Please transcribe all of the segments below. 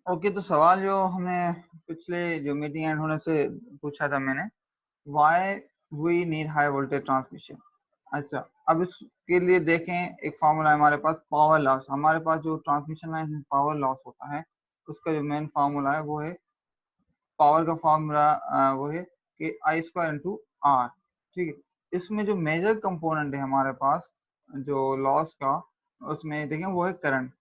Okay, तो सवाल जो हमें पिछले जो मीटिंग एंड होने से पूछा था मैंने, why we need high voltage transmission. अच्छा, अब इसके लिए देखें, एक फॉर्मूला है हमारे पास, पावर लॉस। हमारे पास जो ट्रांसमिशन लाइन में पावर लॉस होता है, उसका जो मेन फार्मूला है वो है, पावर का फार्मूला वो है कि आई स्क्वायर इंटू आर। ठीक है, इसमें जो मेजर कंपोनेंट है हमारे पास जो लॉस का, उसमें देखें वो है करंट।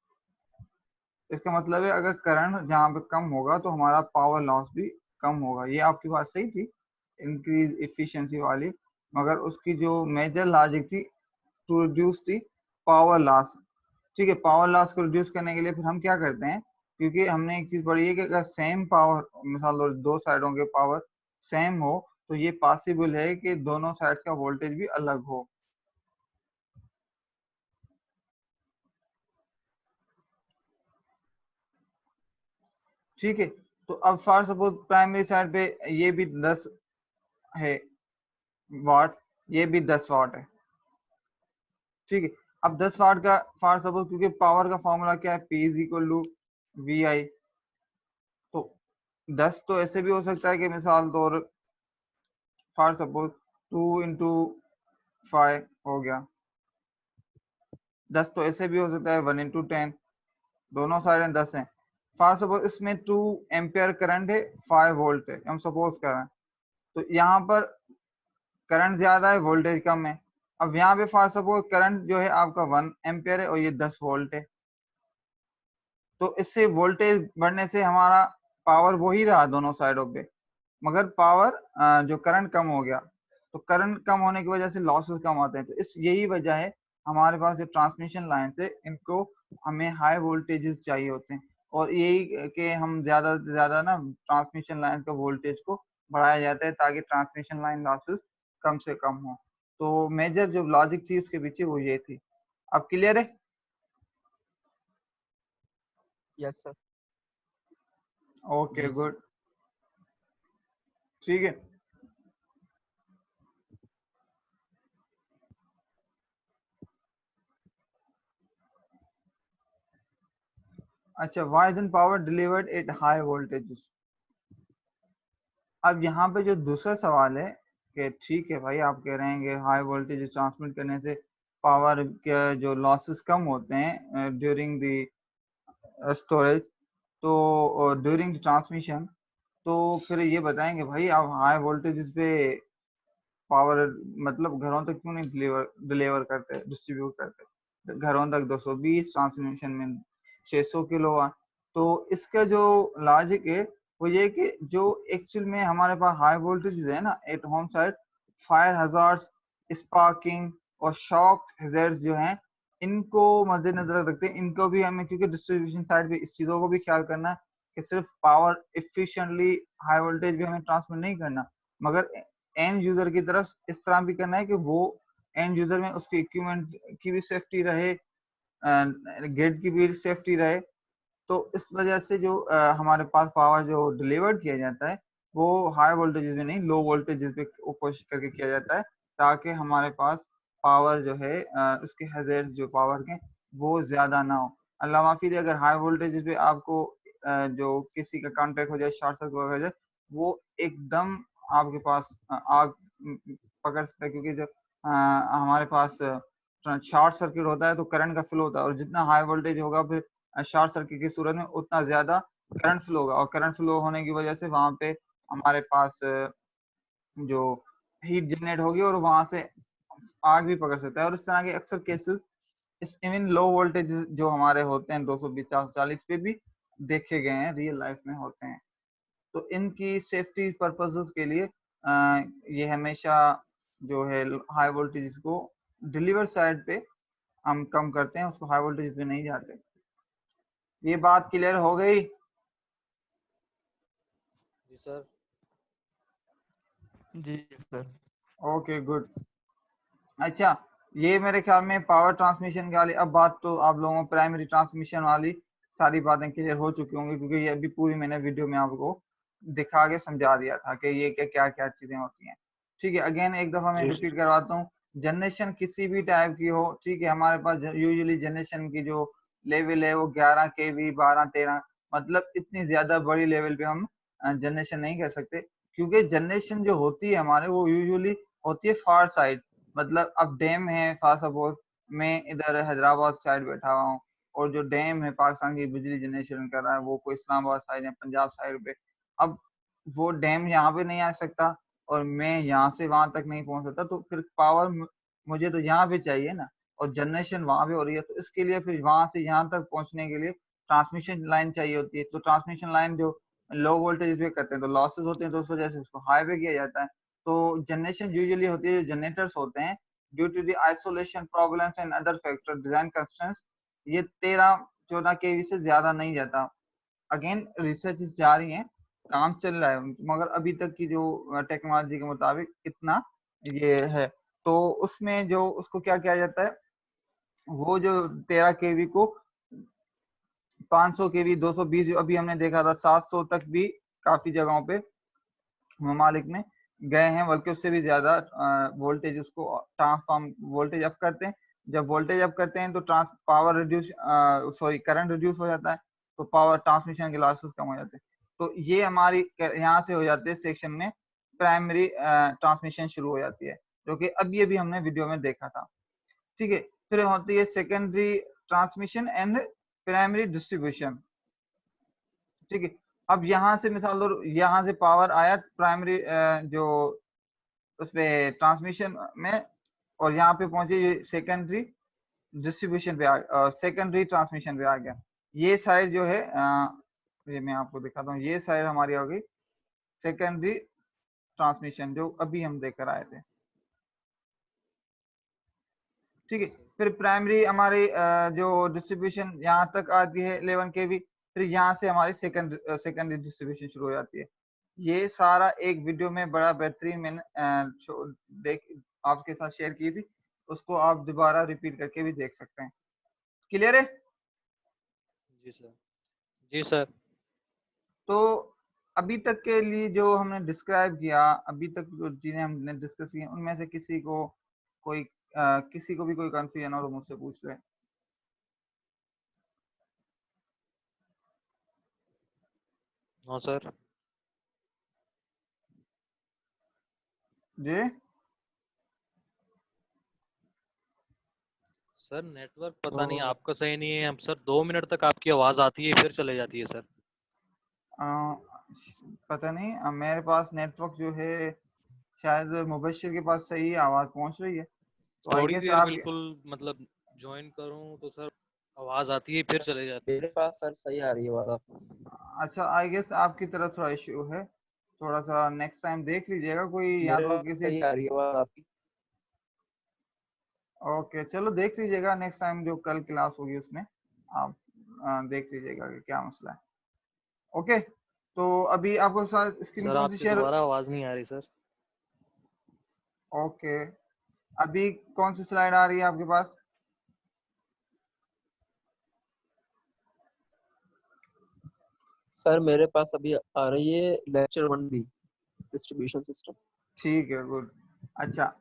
इसका मतलब है अगर करंट जहाँ पे कम होगा तो हमारा पावर लॉस भी कम होगा। ये आपकी बात सही थी, इंक्रीज इफिशिएंसी वाली, मगर उसकी जो मेजर लॉजिक थी to reduce the power loss. ठीक है, पावर लॉस को रिड्यूस करने के लिए फिर हम क्या करते हैं, क्योंकि हमने एक चीज पढ़ी है कि अगर सेम पावर, मिसाल लो दो साइडों के पावर सेम हो, तो ये पॉसिबल है कि दोनों साइड का वोल्टेज भी अलग हो। ठीक है, तो अब फॉर सपोज प्राइमरी साइड पे ये भी 10 है वाट, ये भी 10 वाट है। ठीक है, अब 10 वाट का फॉर सपोज, क्योंकि पावर का फॉर्मूला क्या है, P is equal to V I, तो 10 तो ऐसे भी हो सकता है कि मिसाल तौर फॉर सपोज 2 into 5 हो गया। 10 तो ऐसे भी हो सकता है 1 into 10, दोनों साइड 10 हैं। फॉर सपोज इसमें 2 एम्पियर करंट है, 5 वोल्ट है, हम सपोज कर रहे हैं। तो यहाँ पर करंट ज्यादा है, वोल्टेज कम है। अब यहाँ पे फॉर सपोज करंट जो है आपका 1 एम्पियर है और ये 10 वोल्ट है, तो इससे वोल्टेज बढ़ने से हमारा पावर वही रहा दोनों साइडों पे, मगर पावर जो करंट कम हो गया। तो करंट कम होने की वजह से लॉसेस कम आते हैं। तो इस यही वजह है हमारे पास जो ट्रांसमिशन लाइन है, इनको हमें हाई वोल्टेजेस चाहिए होते हैं, और यही कि हम ज्यादा से ज्यादा ना ट्रांसमिशन लाइन का वोल्टेज को बढ़ाया जाता है ताकि ट्रांसमिशन लाइन लॉसेस कम से कम हो। तो मेजर जो लॉजिक थी इसके पीछे वो ये थी। अब क्लियर है? Yes sir. ओके जी सर। गुड। ठीक है, अच्छा, why isn't power delivered at high voltages? अब यहाँ पे जो दूसरा सवाल है कि ठीक है भाई, आप कह रहे हैं कि हाई वोल्टेज ट्रांसमिट करने से पावर के जो लॉसेस कम होते हैं ड्यूरिंग द स्टोरेज, तो ड्यूरिंग ट्रांसमिशन, तो फिर ये बताएंगे भाई आप हाई वोल्टेज पे पावर मतलब घरों तक क्यों नहीं डिलीवर डिलीवर करते, डिस्ट्रीब्यूट करते? घरों तक 220, ट्रांसमिशन में 600 किलोवाट। तो इसका जो लॉजिक है वो ये कि जो एक्चुअल में हमारे पास हाई वोल्टेज है ना at home side, fire hazards, sparking और शॉक हैजर्ड्स जो हैं, इनको मद्देनजर रखते हैं। इनको भी हमें, क्योंकि डिस्ट्रीब्यूशन साइड पे इस चीजों को भी ख्याल करना है कि सिर्फ पावर इफिशिएंटली हाई वोल्टेज भी हमें ट्रांसमिट नहीं करना, मगर एंड यूजर की तरफ इस तरह भी करना है कि वो एंड यूजर में उसके इक्विपमेंट की भी सेफ्टी रहे, गेट की भी सेफ्टी रहे। तो इस वजह से जो हमारे पास पावर जो डिलीवर्ड किया जाता है वो हाई वोल्टेजेस में नहीं, लो वोल्टेजेस पे कोशिश करके किया जाता है, ताकि हमारे पास पावर जो है उसके हैजर्ड जो पावर के वो ज्यादा ना हो। अल्लाह माफी दे, अगर हाई वोल्टेजेस पे आपको जो किसी का कॉन्टेक्ट हो जाए, शॉर्ट सर्किट हो जाए, वो एकदम आपके पास आग पकड़ सकता है, क्योंकि जब हमारे पास शॉर्ट सर्किट होता है तो करंट का फ्लो होता है, और जितना हाई वोल्टेज होगा फिर शॉर्ट सर्किट की सूरत में उतना ज्यादा करंट फ्लो होगा, और करंट फ्लो होने की वजह से वहां पे हमारे पास जो हीट जनरेट होगी और वहां से आग भी पकड़ सकता है। और इस तरह के अक्सर केसेस इस इवन लो वोल्टेज जो हमारे होते हैं 220 440 पे भी देखे गए हैं, रियल लाइफ में होते हैं। तो इनकी सेफ्टी पर्पसेस के लिए ये हमेशा जो है हाई वोल्टेज को डिलीवर साइड पे हम कम करते हैं, उसको हाई वोल्टेज पे नहीं जाते। ये बात क्लियर हो गई? जी सर। जी सर। Okay good. अच्छा, ये मेरे ख्याल में पावर ट्रांसमिशन वाली, अब बात तो आप लोगों को प्राइमरी ट्रांसमिशन वाली सारी बातें क्लियर हो चुकी होंगी, क्योंकि ये अभी पूरी मैंने वीडियो में आपको दिखा के समझा दिया था कि ये क्या क्या क्या चीजें होती हैं। ठीक है, अगेन एक दफा मैं जी रिपीट करवाता हूँ। जनरेशन किसी भी टाइप की हो, ठीक है, हमारे पास यूजुअली जनरेशन की जो लेवल है वो 11 केवी 12 13 मतलब इतनी ज्यादा बड़ी लेवल पे हम जनरेशन नहीं कर सकते, क्योंकि जनरेशन जो होती है हमारे वो यूजुअली होती है फार साइड। मतलब अब डैम है, फॉर सपोज मैं इधर हैदराबाद साइड बैठा हुआ हूँ, और जो डैम है पाकिस्तान की बिजली जनरेशन कर रहा है वो कोई इस्लामाबाद साइड या पंजाब साइड पे। अब वो डैम यहाँ पे नहीं आ सकता, और मैं यहाँ से वहां तक नहीं पहुंच सकता, तो फिर पावर मुझे तो यहाँ पे चाहिए ना, और जनरेशन वहां पे हो रही है, तो इसके लिए फिर वहां से यहाँ तक पहुंचने के लिए ट्रांसमिशन लाइन चाहिए होती है। तो ट्रांसमिशन लाइन जो लो वोल्टेज पे करते हैं तो लॉसेस होते हैं, तो उस वजह से उसको हाई पे किया जाता है। तो जनरेशन यूजुअली होती है, जनरेटर्स होते हैं, due to the isolation problems and other factor design constraints, ये 13-14 केवी से ज्यादा नहीं जाता। अगेन रिसर्च जारी है, काम चल रहा है, मगर अभी तक की जो टेक्नोलॉजी के मुताबिक इतना ये है। तो उसमें जो उसको क्या किया जाता है, वो जो 13 केवी को 500 केवी, 220, अभी हमने देखा था 700 तक भी काफी जगहों पे ममालिक में गए हैं, बल्कि उससे भी ज्यादा वोल्टेज उसको ट्रांसफॉर्म वोल्टेज अप करते हैं। जब वोल्टेज अप करते हैं तो trans power reduce sorry current reduce हो जाता है, तो पावर ट्रांसमिशन के लॉसेस कम हो जाते हैं। तो ये हमारी यहाँ से हो जाते हैं सेक्शन में प्राइमरी ट्रांसमिशन शुरू हो जाती है, जो कि अभी अभी हमने वीडियो में देखा था। ठीक है, फिर होती है secondary transmission and primary distribution. ठीक है, अब यहाँ से मिसाल लो, यहाँ से पावर आया प्राइमरी जो उसपे ट्रांसमिशन में, और यहाँ पे पहुंचे ये सेकेंडरी डिस्ट्रीब्यूशन पे सेकेंडरी ट्रांसमिशन पे आ गया। ये साइड जो है ये मैं आपको दिखाता हूँ, ये साइड हमारी हो गई सेकेंडरी ट्रांसमिशन, जो अभी हम देख कर आए थे। ठीक है, फिर प्राइमरी हमारी जो डिस्ट्रीब्यूशन यहाँ तक आती है 11 केवी, फिर यहाँ से हमारी सेकेंडरी डिस्ट्रीब्यूशन शुरू हो जाती है। ये सारा एक वीडियो में बड़ा बेहतरीन मैंने देख आपके साथ शेयर की थी, उसको आप दोबारा रिपीट करके भी देख सकते हैं। क्लियर है? जी सर। जी सर। तो अभी तक के लिए जो हमने डिस्क्राइब किया, अभी तक जो चीजें हमने डिस्कस की, उनमें से किसी को कोई किसी को भी कोई कंफ्यूजन हो तो मुझसे पूछ ले। हाँ सर। जी सर नेटवर्क तो पता नहीं आपका सही नहीं है, हम सर 2 मिनट तक आपकी आवाज आती है फिर चले जाती है सर। अ, पता नहीं, मेरे पास नेटवर्क जो है शायद मुबशिर के पास सही आवाज पहुंच रही है, तो आई थोड़ी गेस देर आप बिल्कुल मतलब ज्वाइन करूं तो सर आवाज आती है फिर चले जाती मेरे पास सर सही आ रही है आवाज आप। अच्छा, आई गेस आपकी तरफ थोड़ा इश्यू है, थोड़ा सा नेक्स्ट टाइम देख लीजिएगा कोई, या मेरे तो पास किसी सही आ रही है आवाज आपकी। ओके चलो देख लीजिएगा, नेक्स्ट टाइम जो कल क्लास होगी उसमें आप देख लीजिएगा कि क्या मसला है। ओके, तो अभी आपको साथ है। स्क्रीन सर कौन सी आपकी शेयर, दोबारा आवाज नहीं आ रही सर। ओके अभी कौन सी स्लाइड आ रही है आपके पास? सर मेरे पास अभी आ रही है लेक्चर 1B डिस्ट्रीब्यूशन सिस्टम। ठीक है, गुड। अच्छा,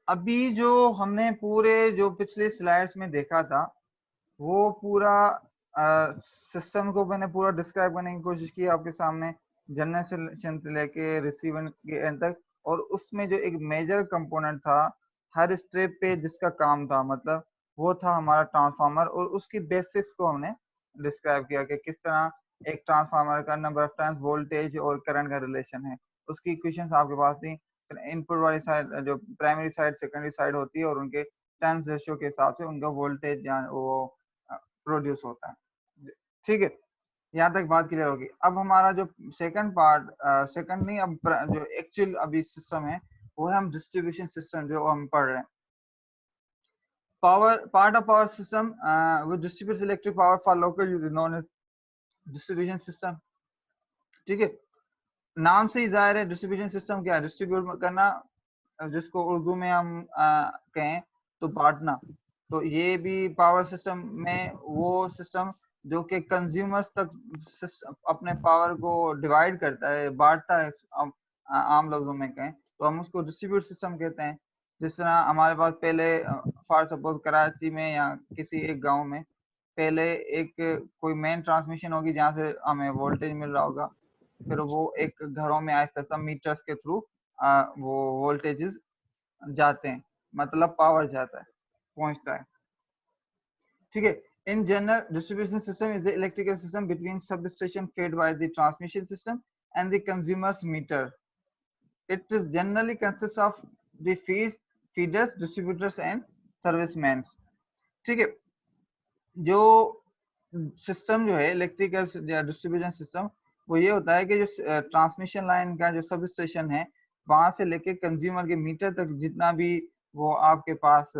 अभी जो हमने पूरे जो पिछले स्लाइड्स में देखा था, वो पूरा सिस्टम को मैंने पूरा डिस्क्राइब करने की कोशिश की आपके सामने, जनरेशन से लेके रिसीवर के एंड तक। और उसमें जो एक मेजर कंपोनेंट था हर स्टेप पे जिसका काम था, मतलब वो था हमारा ट्रांसफार्मर, और उसकी बेसिक्स को हमने डिस्क्राइब किया कि किस तरह एक ट्रांसफार्मर का नंबर ऑफ टर्न्स, वोल्टेज और करंट का रिलेशन है। उसकी इक्वेशंस आपके पास थी। इनपुट वाली साइड जो प्राइमरी साइड सेकेंडरी साइड होती है, और उनके टर्न्स रेशियो के हिसाब से उनका वोल्टेज या वो प्रोड्यूस होता है। ठीक है, यहाँ तक बात क्लियर होगी। अब हमारा जो सेकंड पार्ट, सेकंड नहीं, अब जो एक्चुअल अभी सिस्टम है वो है हम डिस्ट्रीब्यूशन सिस्टम जो हम पढ़ रहे हैं। Power part of power system which distributes electric power for local use known as distribution system. ठीक है, नाम से ही जाहिर है डिस्ट्रीब्यूशन सिस्टम क्या है, डिस्ट्रीब्यूट करना, जिसको उर्दू में हम कहें तो बांटना। तो ये भी पावर सिस्टम में वो सिस्टम जो कि कंज्यूमर्स तक अपने पावर को डिवाइड करता है, बांटता है, आम लफ्जों में कहें तो हम उसको डिस्ट्रीब्यूट सिस्टम कहते हैं। जिस तरह हमारे पास पहले फॉर सपोज कराची में या किसी एक गांव में पहले एक कोई मेन ट्रांसमिशन होगी जहाँ से हमें वोल्टेज मिल रहा होगा, फिर वो एक घरों में आहिस्ता आहिस्ता मीटर्स के थ्रू वो वोल्टेजेस जाते हैं, मतलब पावर जाता है, पहुंचता है। ठीक है। In general, distribution system is the electrical system between substation fed by the transmission system and the consumer's meter. It is generally consists of the feeders, distributors and servicemen. ठीक है। जो सिस्टम जो है इलेक्ट्रिकल या distribution system, वो ये होता है कि जो ट्रांसमिशन लाइन का जो सब स्टेशन है वहां से लेके कंज्यूमर के मीटर तक जितना भी वो आपके पास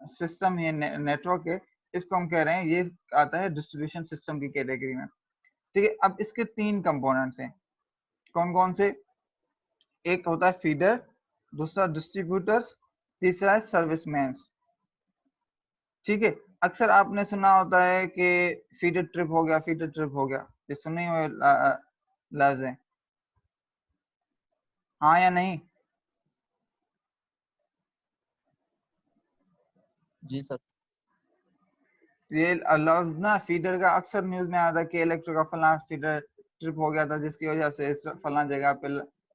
सिस्टम है, नेटवर्क है, इसको हम कह रहे हैं ये आता है डिस्ट्रीब्यूशन सिस्टम की कैटेगरी में। ठीक है। अब इसके 3 कंपोनेंट्स हैं। कौन कौन से? एक होता है फीडर, दूसरा डिस्ट्रीब्यूटर्स, तीसरा है सर्विसमैन। ठीक है। अक्सर आपने सुना होता है कि फीडर ट्रिप हो गया, फीडर ट्रिप हो गया, ये सुने हुए लफ्ज है, हाँ या नहीं? जी सर। ये लफ्ज ना फीडर का अक्सर न्यूज में आता है कि इलेक्ट्रिक का फलाना फीडर ट्रिप हो गया था जिसकी वजह से इस फलाना जगह पे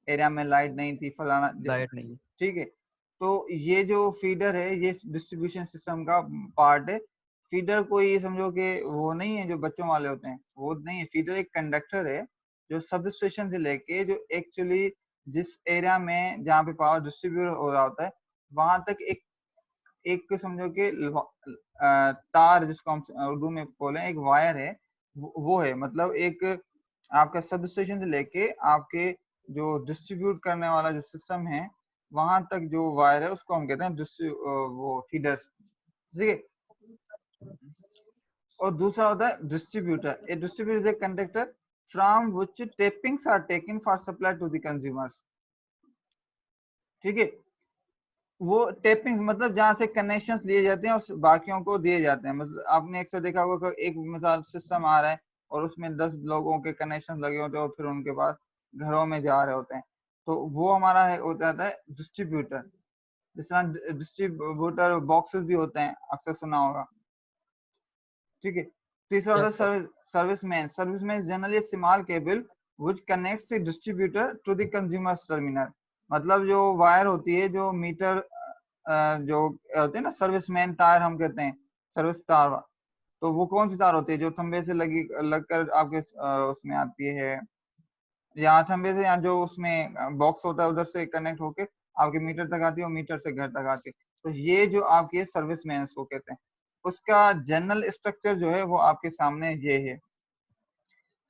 एरिया में लाइट नहीं थी, फलाना लाइट नहीं है। ठीक है। तो ये जो फीडर है ये डिस्ट्रीब्यूशन सिस्टम का पार्ट है। फीडर कोई समझो कि वो नहीं है जो बच्चों वाले होते हैं, वो नहीं है। फीडर एक कंडक्टर है जो सब स्टेशन से लेके जो एक्चुअली जिस एरिया में जहाँ पे पावर डिस्ट्रीब्यूट हो रहा होता है वहां तक एक समझो कि तार, जिसको हम उर्दू में बोले एक वायर है, वो है। मतलब एक आपका सब स्टेशन से लेके आपके जो डिस्ट्रीब्यूट करने वाला जो सिस्टम है वहां तक जो वायर है उसको हम कहते हैं वो फीडर्स। ठीक है। और दूसरा होता है distributor. A distributor is a conductor from which tappings are taken for supply to the consumers. ठीक है। वो टेपिंग्स मतलब जहां से कनेक्शंस लिए जाते हैं और बाकियों को दिए जाते हैं। मतलब आपने अक्सर देखा होगा कि एक मिसाल सिस्टम आ रहा है और उसमें 10 लोगों के कनेक्शन लगे होते हैं और फिर उनके पास घरों में जा रहे होते हैं, तो वो हमारा होता है डिस्ट्रीब्यूटर। जिस तरह डिस्ट्रीब्यूटर बॉक्सेस भी होते हैं, अक्सर सुना होगा। ठीक है। तीसरा होता Yes, है serviceman. Serviceman generally small cable which connects the distributor to the consumers terminal. मतलब जो वायर होती है जो मीटर जो होते हैं ना सर्विसमैन तार हम कहते हैं, सर्विस तार, तो वो कौन सी तार होती है जो खंबे से लगी लगकर आपके उसमें आती है, यहाँ खंबे से, यहाँ जो उसमें बॉक्स होता है उधर से कनेक्ट होके आपके मीटर तक आती है और मीटर से घर तक आती है। तो ये जो आपके सर्विसमैन को कहते हैं। उसका जनरल स्ट्रक्चर जो है वो आपके सामने ये है।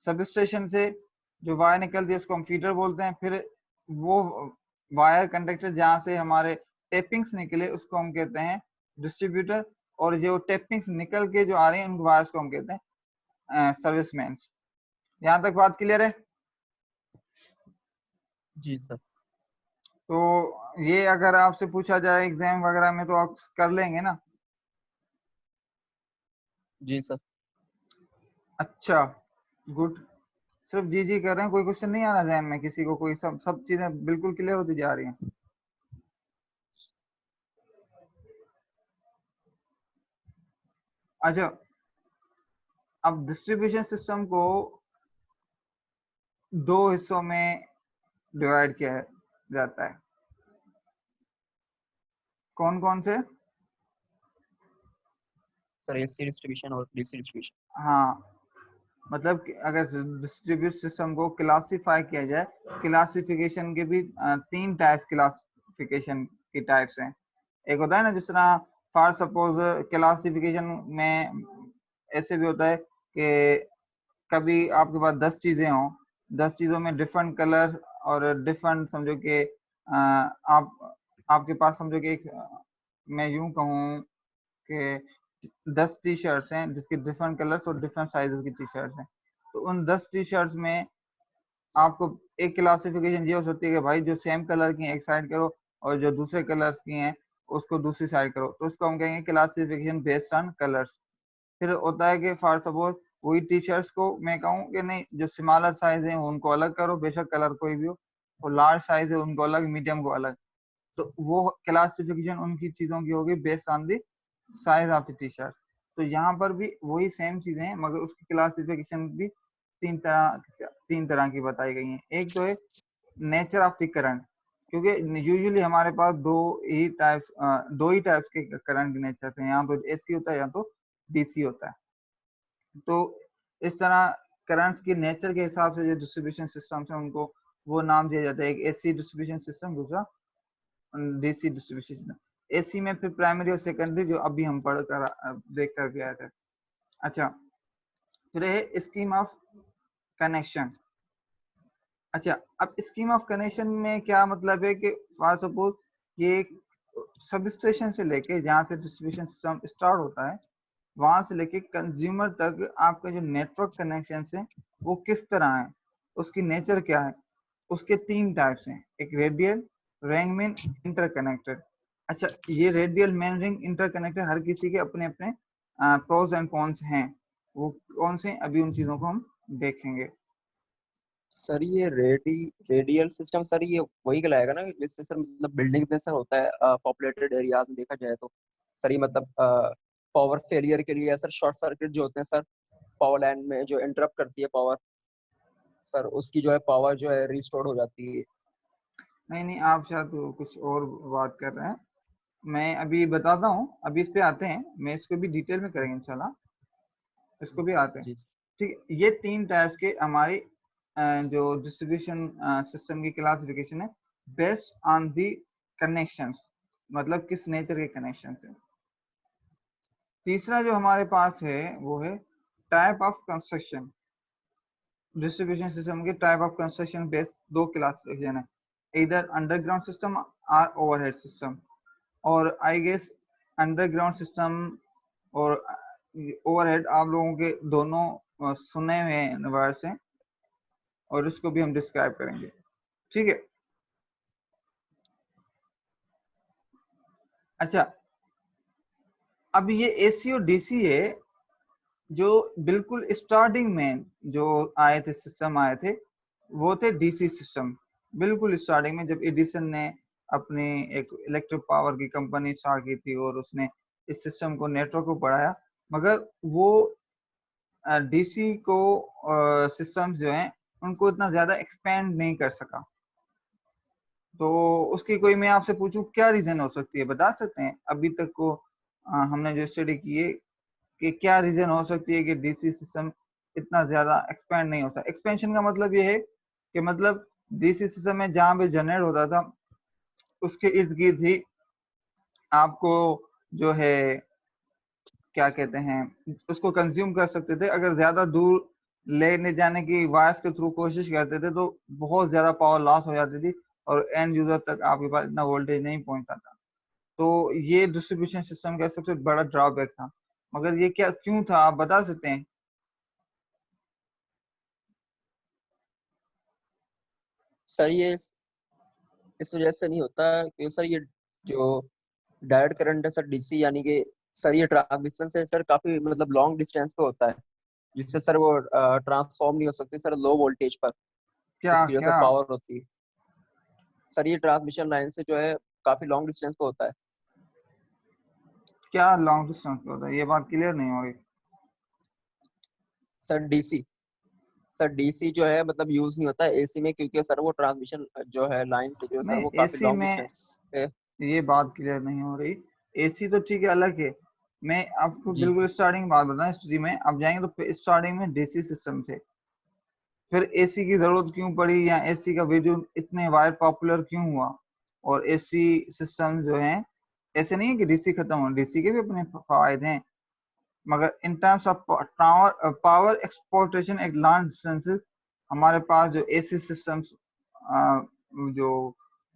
सब स्टेशन से जो वायर निकलती है उसको हम फीडर बोलते हैं। फिर वो वायर कंडक्टर जहाँ से हमारे टेपिंग्स निकले उसको हम कहते हैं डिस्ट्रीब्यूटर। और जो टेपिंग्स निकल के जो आ रही है उन वायर्स को हम कहते हैं सर्विसमैन। यहाँ तक बात क्लियर है? जी सर। तो ये अगर आपसे पूछा जाए एग्जाम वगैरह में तो आप कर लेंगे ना? जी सर। अच्छा, गुड। सिर्फ जी जी कर रहे हैं, कोई क्वेश्चन नहीं आ रहा जहन में किसी को? कोई सब सब चीजें बिल्कुल क्लियर होती जा रही हैं? अच्छा, अब डिस्ट्रीब्यूशन सिस्टम को 2 हिस्सों में डिवाइड किया जाता है। कौन कौन से? सर एसी डिस्ट्रीब्यूशन और डीसी डिस्ट्रीब्यूशन। हाँ, मतलब कि अगर डिस्ट्रीब्यूट सिस्टम को क्लासिफाई किया जाए, क्लासिफिकेशन के भी 3 टाइप्स क्लासिफिकेशन की टाइप्स हैं। एक होता है ना जिस तरह फॉर सपोज क्लासिफिकेशन में ऐसे भी होता है कि कभी आपके पास 10 चीजें हों, 10 चीजों में डिफरेंट कलर और डिफरेंट समझो कि आप आपके पास समझो कि एक मैं यूं कहूँ कि 10 टी शर्ट्स हैं जिसके डिफरेंट कलर्स और डिफरेंट साइजेस की टी शर्ट्स हैं। तो उन 10 टी शर्ट्स में आपको एक क्लासिफिकेशन ये हो सकती है कि भाई जो सेम कलर की एक साइड करो और जो दूसरे कलर्स की हैं उसको दूसरी साइड करो। तो उसको हम कहेंगे क्लासिफिकेशन बेस्ड ऑन कलर्स। फिर होता है कि फॉर सपोज वही टी शर्ट्स को मैं कहूँ कि नहीं, जो स्मॉलर साइज है उनको अलग करो, बेशक कलर कोई भी हो, और लार्ज साइज है उनको अलग, मीडियम को अलग। तो वो क्लासिफिकेशन उनकी चीजों की होगी based on the size of the T shirt. तो यहाँ पर भी वही सेम चीजें हैं, मगर उसकी क्लासिफिकेशन भी तीन तरह की बताई गई हैं। एक तो है नेचर ऑफ द करंट, क्योंकि यूजुअली हमारे पास दो ही टाइप्स के करंट के नेचर हैं, या तो एसी होता है या तो डीसी होता है। तो इस तरह करंट्स के नेचर के हिसाब से जो डिस्ट्रीब्यूशन सिस्टम है उनको वो नाम दिया जाता है, एक एसी डिस्ट्रीब्यूशन सिस्टम, दूसरा डीसी डिस्ट्रीब्यूशन सिस्टम। एसी में फिर प्राइमरी और सेकेंडरी जो अभी हम पढ़ कर देख कर गया था। अच्छा, फिर है स्कीम ऑफ कनेक्शन। अच्छा, अब स्कीम ऑफ कनेक्शन में क्या मतलब है कि फॉर सपोज ये सब स्टेशन से लेके जहाँ से डिस्ट्रीब्यूशन सिस्टम स्टार्ट होता है वहां से लेके कंज्यूमर तक आपका जो नेटवर्क कनेक्शन है वो किस तरह है, उसकी नेचर क्या है। उसके तीन टाइप्स हैं, एक रेडियल, रिंग मेन, इंटरकनेक्टेड। अच्छा, ये रेडियल, मेन, रिंग, इंटरकनेक्टेड हर किसी के अपने अपने प्रोज एंड कॉन्स हैं। वो कौन से, अभी उन चीजों को हम देखेंगे। सर ये रेडियल सिस्टम सर ये वही कहलाएगा ना, जिससे सर मतलब बिल्डिंग में सर होता है पॉपुलेटेड एरियाज में देखा जाए तो सर ये मतलब पावर फेलियर के लिए सर शॉर्ट सर्किट जो होते हैं सर पावर लाइन में जो इंटरप्ट करती है पावर, सर उसकी जो है पावर जो है रिस्टोर हो जाती है। नहीं नहीं, आप शायद कुछ और बात कर रहे हैं। मैं अभी बताता हूँ, अभी इस पे आते हैं, मैं इसको भी डिटेल में करेंगे इंशाल्लाह, इसको भी आते हैं। जी ठीक है, ये तीन टाइप्स के हमारी जो डिस्ट्रीब्यूशन सिस्टम की क्लासिफिकेशन है बेस्ड ऑन दी कनेक्शंस, मतलब किस नेचर के कनेक्शन है। तीसरा जो हमारे पास है वो है type of construction. Distribution system के टाइप ऑफ कंस्ट्रक्शन बेस्ड दो क्लासिफिकेशन है, इधर अंडरग्राउंड सिस्टम और ओवरहेड सिस्टम। और आई गेस अंडरग्राउंड सिस्टम और ओवरहेड आप लोगों के दोनों सुने हुए वर्ड्स हैं, और इसको भी हम डिस्क्राइब करेंगे। ठीक है। अच्छा, अब ये एसी और डीसी है जो बिल्कुल स्टार्टिंग में जो आए थे, सिस्टम आए थे, वो थे डीसी सिस्टम। बिल्कुल स्टार्टिंग में जब एडिसन ने अपनी एक इलेक्ट्रिक पावर की कंपनी स्टार्ट की थी और उसने इस सिस्टम को, नेटवर्क को बढ़ाया, मगर वो डीसी को सिस्टम्स जो हैं उनको इतना ज्यादा एक्सपेंड नहीं कर सका। तो उसकी कोई, मैं आपसे पूछूं क्या रीजन हो सकती है, बता सकते हैं अभी तक को हमने जो स्टडी की है कि क्या रीजन हो सकती है कि डीसी सिस्टम इतना ज्यादा एक्सपेंड नहीं होता। एक्सपेंशन का मतलब ये है कि मतलब डीसी सिस्टम में जहां भी जनरेट होता था उसके इर्द गिर्द ही आपको जो है क्या कहते हैं उसको कंज्यूम कर सकते थे। अगर ज्यादा दूर लेने जाने की वायर्स के थ्रू कोशिश करते थे तो बहुत ज्यादा पावर लॉस हो जाती थी और एंड यूजर तक आपके पास इतना वोल्टेज नहीं पहुंचता था। तो ये डिस्ट्रीब्यूशन सिस्टम का सबसे बड़ा ड्रॉबैक था। मगर ये क्या क्यों था, आप बता सकते हैं? सर ये इस वजह से नहीं होता क्योंकि सर ये जो डायरेक्ट करंट है सर डीसी यानी कि सर ये ट्रांसमिशन से सर काफी मतलब लॉन्ग डिस्टेंस पे होता है, जिससे सर वो ट्रांसफॉर्म नहीं हो सकती सर लो वोल्टेज पर, क्या इसकी वजह से क्या पावर होती है। सर ये ट्रांसमिशन लाइन से जो है काफी लॉन्ग डिस्टेंस पे होता है। क्या लॉन्ग डिस्टेंस पे होता है, ये बात क्लियर नहीं हो रही। सर डीसी, सर डीसी जो है मतलब यूज नहीं होता है एसी में, क्योंकि सर वो ट्रांसमिशन जो है लाइन से जो है सर नहीं, वो काफी एसी लॉन्ग में डिस्टेंस पे। ये बात क्लियर नहीं हो रही। एसी तो ठीक है, अलग है। मैं आपको जी बिल्कुल स्टार्टिंग बात बताऊं, हिस्ट्री में आप जाएंगे तो स्टार्टिंग में डीसी सिस्टम थे, फिर एसी की जरूरत क्यों पड़ी या एसी का वजूद इतने वायर पॉपुलर क्यों हुआ। और एसी सिस्टम जो है, ऐसे नहीं है कि डीसी खत्म हो, डीसी के भी अपने फायदे हैं, मगर in terms of power exportation at long distances हमारे पास जो एसी सिस्टम्स जो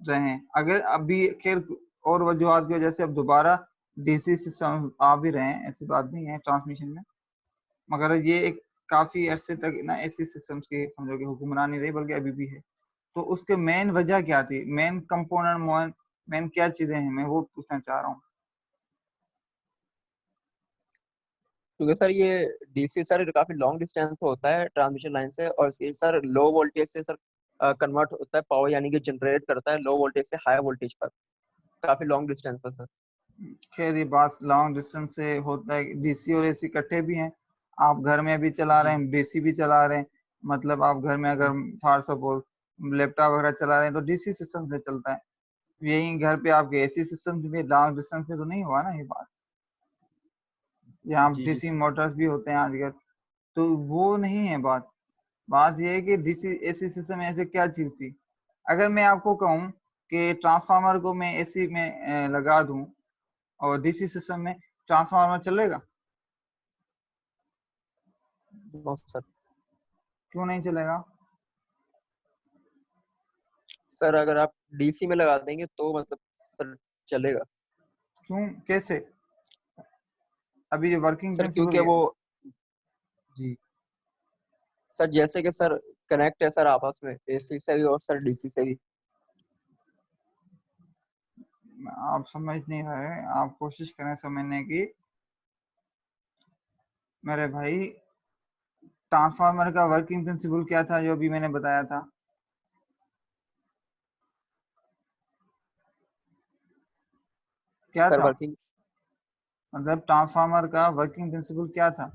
रहे, अगर अभी खैर और वजूहत की वजह से अब दोबारा डीसी सिस्टम आ भी रहे हैं, ऐसी बात नहीं है ट्रांसमिशन में, मगर ये एक काफी अरसे तक ना एसी सिस्टम्स की समझो कि हुक्मरानी रही, बल्कि अभी भी है। तो उसके मेन वजह क्या थी, मेन कंपोनेंट, मेन क्या चीजें हैं, मैं वो पूछना चाह रहा हूँ। क्योंकि सर ये डीसी सर काफी लॉन्ग डिस्टेंस पे होता है ट्रांसमिशन लाइन से, और ये सर लो वोल्टेज से सर कन्वर्ट होता है पावर यानी कि जनरेट करता है लो वोल्टेज से हाई वोल्टेज पर काफी लॉन्ग डिस्टेंस पर सर। खैर ये बात लॉन्ग डिस्टेंस से होता है, डीसी और एसी इकट्ठे भी हैं। आप घर में भी चला रहे जी हैं, डीसी भी चला रहे हैं। मतलब आप घर में अगर जी फॉर सपोज लैपटॉप वगैरह चला रहे हैं तो डीसी सिस्टम से चलता है। यही घर पे आपके एसी सिस्टम से भी लॉन्ग डिस्टेंस पे तो नहीं हुआ ना ये बात। यहाँ जी डीसी सर। मोटर्स भी होते हैं आजकल, तो वो नहीं है बात। बात ये है कि डीसी एसी सिस्टम में ऐसे क्या चीज थी। अगर मैं आपको कहूँ कि ट्रांसफार्मर को मैं एसी में लगा दूं और डीसी सिस्टम में, ट्रांसफार्मर चलेगा? No sir. क्यों नहीं चलेगा? सर अगर आप डीसी में लगा देंगे तो मतलब सर चलेगा। क्यों, कैसे? अभी जो वर्किंग सर क्योंकि प्रिंसिपल वो, जी सर जैसे कि सर कनेक्ट है सर आपस में एसी से भी और सर डीसी से भी। आप समझ नहीं रहे, आप कोशिश करें समझने की मेरे भाई। ट्रांसफार्मर का वर्किंग प्रिंसिपल क्या था जो अभी मैंने बताया था? क्या सर था? वर्किंग, मतलब ट्रांसफार्मर का वर्किंग प्रिंसिपल क्या था?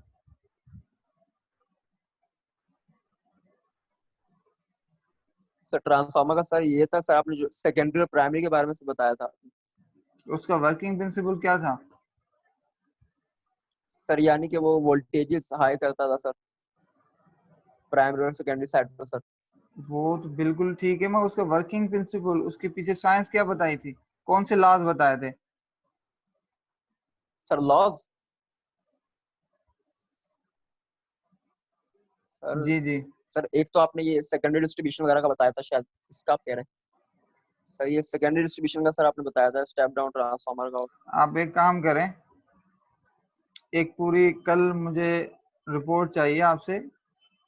सर ट्रांसफार्मर का सर ये था सर, आपने जो सेकेंडरी और प्राइमरी के बारे में से बताया था उसका वर्किंग प्रिंसिपल क्या था? सर, यानी कि वो वोल्टेजेस हाई करता था सर प्राइमरी और सेकेंडरी साइड पर सर। वो तो बिल्कुल ठीक है, मैं उसका वर्किंग प्रिंसिपल, उसके पीछे साइंस क्या बताई थी, कौन से लॉज बताए थे? सर लॉज, सर जी जी। सर एक तो आपने ये सेकेंडरी डिस्ट्रीब्यूशन वगैरह का बताया था शायद, इसका आप कह रहे हैं। सर ये सेकेंडरी डिस्ट्रीब्यूशन का सर आपने बताया था स्टेप डाउन ट्रांसफार्मर का। आप एक काम करें, एक पूरी कल मुझे रिपोर्ट चाहिए आपसे,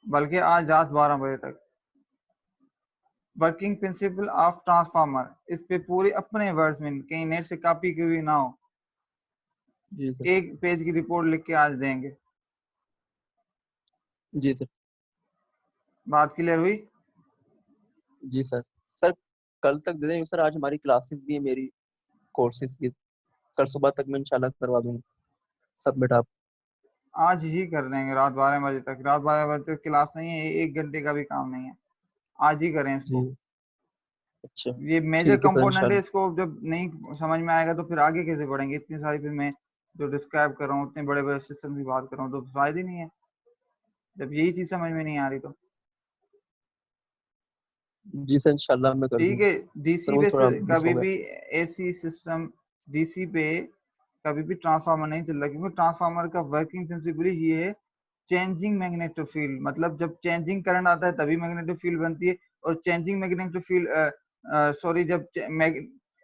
बल्कि आज रात 12 बजे तक, वर्किंग प्रिंसिपल ऑफ ट्रांसफार्मर, इस पे पूरे अपने वर्ड्स में, कहीं नेट से कॉपी की हुई ना हो, जी सर। एक पेज की रिपोर्ट लिख के आज देंगे। जी सर। बात क्लियर हुई? जी सर। सर कल तक दे देंगे सर, आज हमारी क्लासेस भी है मेरी कोर्सेज की, कल सुबह तक मैं इंशाल्लाह करवा दूंगा सबमिट आप। आज ही कर देंगे, रात 12 बजे तक। रात 12 बजे तक क्लास नहीं है, 1 घंटे का भी काम नहीं है, आज ही करें जी इसको। अच्छा। ये मेजर ठीक है सर कंपोनेंट है, इंशाल्लाह। इसको जब नहीं समझ में आएगा तो फिर आगे कैसे बढ़ेंगे? इतनी सारी फिर मैं जो डिस्क्राइब कर रहा हूँ, इतने बड़े बड़े सिस्टम की बात कर रहा हूँ, तो फायदा ही नहीं है जब यही चीज समझ में नहीं आ रही तो। जी सर इंशाल्लाह मैं कर ठीक दूंगा। है। सर डीसी वो पे थोड़ा मिस कभी हो गया। भी एसी सिस्टम, डीसी पे कभी भी ट्रांसफार्मर नहीं चल रहा, क्योंकि ट्रांसफार्मर का वर्किंग प्रिंसिपल ही ये है, चेंजिंग मैग्नेटिक फील्ड। मतलब जब चेंजिंग करंट आता है तभी मैग्नेटिक फील्ड बनती है, और चेंजिंग मैग्नेटिक फील्ड, सॉरी, जब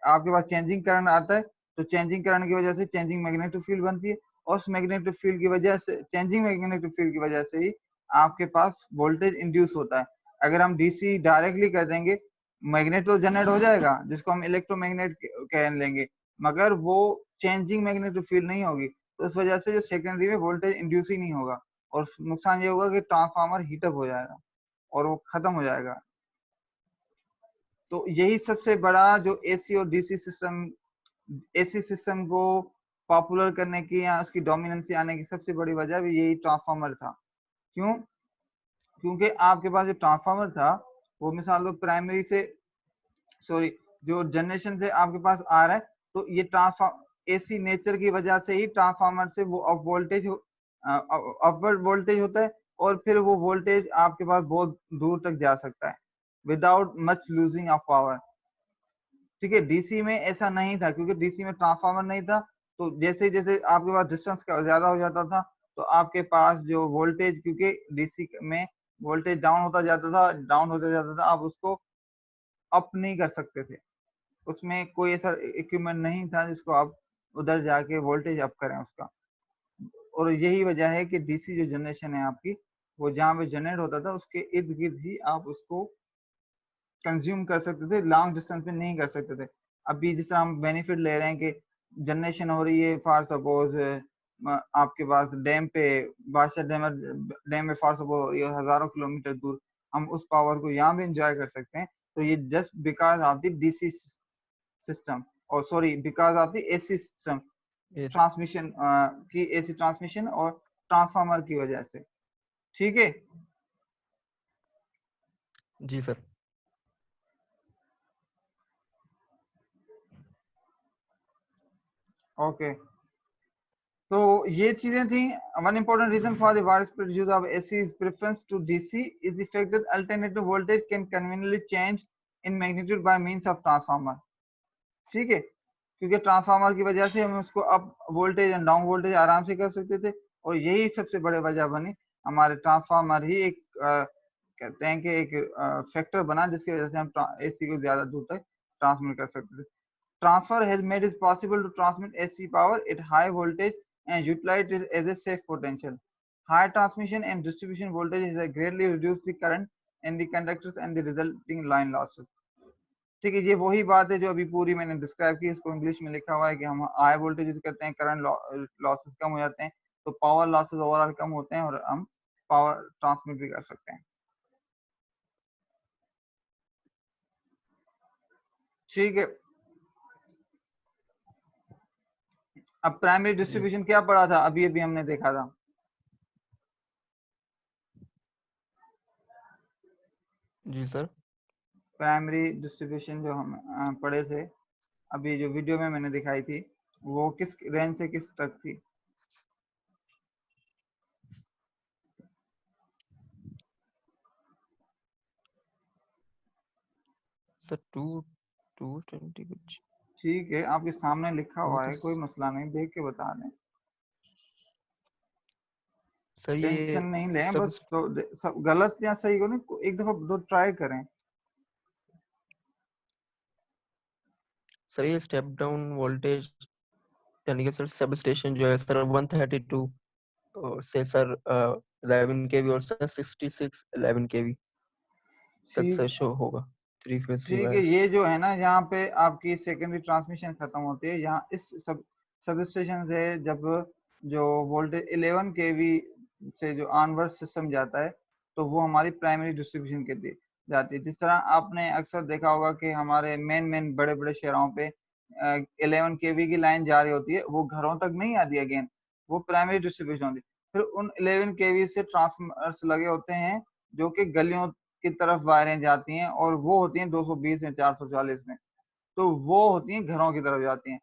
आपके पास चेंजिंग करंट आता है तो चेंजिंग करंट की वजह से चेंजिंग मैग्नेटिक फील्ड बनती है, और उस मैग्नेटिक फील्ड की वजह से, चेंजिंग मैग्नेटिक फील्ड की वजह से ही आपके पास वोल्टेज इंड्यूस होता है। अगर हम डीसी डायरेक्टली कर देंगे, मैग्नेट तो जनरेट हो जाएगा जिसको हम इलेक्ट्रोमैग्नेट कह लेंगे, मगर वो चेंजिंग मैग्नेटिक फील्ड नहीं होगी, तो उस वजह से जो सेकेंडरी में वोल्टेज इंड्यूस ही नहीं होगा, और नुकसान ये होगा कि ट्रांसफार्मर हीटअप हो जाएगा और वो खत्म हो जाएगा। तो यही सबसे बड़ा जो एसी और डीसी सिस्टम, एसी सिस्टम को पॉपुलर करने की या उसकी डोमिनेंसी आने की सबसे बड़ी वजह भी यही ट्रांसफार्मर था। क्यों? क्योंकि आपके पास जो ट्रांसफार्मर था, वो मिसाल लो प्राइमरी से, सॉरी, जो जनरेशन से आपके पास आ रहा है, तो ये ट्रांसफार्म एसी नेचर की वजह से ही ट्रांसफार्मर से वो अप वोल्टेज अपवर्ड वोल्टेज होता है, और फिर वो वोल्टेज आपके पास बहुत दूर तक जा सकता है without much losing of power. ठीक है, डीसी में ऐसा नहीं था, क्योंकि डीसी में ट्रांसफार्मर नहीं था, तो जैसे जैसे आपके पास डिस्टेंस ज्यादा हो जाता था, तो आपके पास जो वोल्टेज, क्योंकि डीसी में वोल्टेज डाउन होता जाता था, डाउन होता जाता था, आप उसको अप नहीं कर सकते थे। उसमें कोई ऐसा इक्विपमेंट नहीं था जिसको आप उधर जाके वोल्टेज अप करें उसका। और यही वजह है कि डीसी जो जनरेशन है आपकी, वो जहाँ पे जनरेट होता था उसके इर्द गिर्द ही आप उसको कंज्यूम कर सकते थे, लॉन्ग डिस्टेंस में नहीं कर सकते थे। अभी जिस तरह हम बेनिफिट ले रहे हैं कि जनरेशन हो रही है, फॉर सपोज आपके पास डैम पे, बादशाह डैम में फॉर सपोज हो रही है हजारों किलोमीटर दूर, हम उस पावर को यहाँ भी इंजॉय कर सकते हैं, तो ये just because of the DC system. और sorry because of the AC system Yes. Transmission की एसी ट्रांसमिशन और ट्रांसफार्मर की वजह से। ठीक है, जी सर। ओके। तो ये चीजें थी। One important reason for the widespread use of AC is preference to DC is the fact that alternative voltage can conveniently change in magnitude by means of transformer. ठीक है, क्योंकि ट्रांसफार्मर की वजह से हम उसको up voltage and down voltage आराम से कर सकते थे, और यही सबसे बड़े वजह बनी हमारे ट्रांसफार्मर ही एक कहते हैं कि एक फैक्टर बना जिसकी वजह से हम एसी को ज्यादा दूर तक ट्रांसमिट कर सकते थे। Transfer has made it possible to transmit AC power at high voltage and utilize it as a safe potential. High transmission and distribution voltage has greatly reduced the current in the conductors and the resulting line losses. ठीक है, ये वही बात है जो अभी पूरी मैंने डिस्क्राइब की। इसको इंग्लिश में लिखा हुआ है कि हम हाई वोल्टेज यूज करते हैं, करंट लॉसेस कम हो जाते हैं, तो पावर लॉसेस ओवरऑल कम होते हैं और हम पावर ट्रांसमिट भी कर सकते हैं। ठीक है, अब प्राइमरी डिस्ट्रीब्यूशन क्या पढ़ा था, अभी अभी हमने देखा था। जी सर। प्राइमरी डिस्ट्रीब्यूशन जो हम पढ़े थे अभी, जो वीडियो में मैंने दिखाई थी, वो किस रेंज से किस तक थी? सर 220 कुछ। ठीक है, आपके सामने लिखा वो हुआ तो है, कोई मसला नहीं, देख के बता दें, सर ये टेंशन नहीं लें, सब बस तो सब गलत या सही को नहीं, एक दफा दो ट्राई करें। सर ये स्टेप डाउन वोल्टेज यानी कि सर सब स्टेशन जो है सर 132 और से सर 11 केवी और सर 66 11 केवी तक सर ठीक, शो होगा 3 फेज 3 ठीक है, वायर्स। ये जो है ना, यहाँ पे आपकी सेकेंडरी ट्रांसमिशन खत्म होती है, यहाँ इस सब स्टेशन से जब जो वोल्टेज 11 केवी से जो ऑनवर्ड सिस्टम जाता है, तो वो हमारी प्राइमरी डिस्ट्रीब्यूशन के लिए जाती है। जिस तरह आपने अक्सर देखा होगा कि हमारे मेन बड़े बड़े शहरों पे 11 केवी की लाइन जा रही होती है, वो घरों तक नहीं आती, अगेन वो प्राइमरी डिस्ट्रीब्यूशन होती है। फिर उन 11 केवी से ट्रांसफार्मर्स लगे होते हैं जो कि गलियों की तरफ वायरें जाती हैं, और वो होती हैं 220 या 440 में, तो वो होती हैं घरों की तरफ जाती हैं।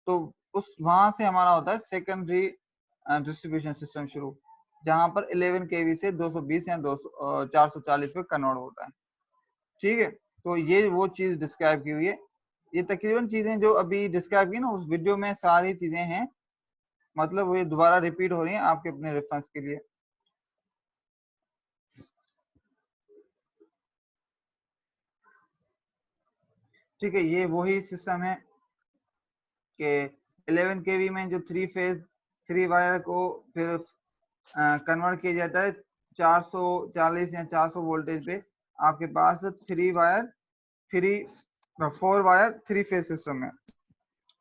तो उस वहां से हमारा होता है सेकेंडरी डिस्ट्रीब्यूशन सिस्टम शुरू, जहां पर 11 केवी से 220 या 200 440 पे कन्वर्ट होता है। ठीक है, तो ये वो चीज डिस्क्राइब की हुई है। ये तकरीबन चीजें जो अभी डिस्क्राइब की ना उस वीडियो में, सारी चीजें हैं, मतलब वो ये दोबारा रिपीट हो रही हैं आपके अपने रेफरेंस के लिए। ठीक है, ये वही सिस्टम है कि 11 केवी में जो 3 वायर को फिर कन्वर्ट किया जाता है 440 या 400 वोल्टेज पे। आपके पास 4 वायर 3 फेज सिस्टम है,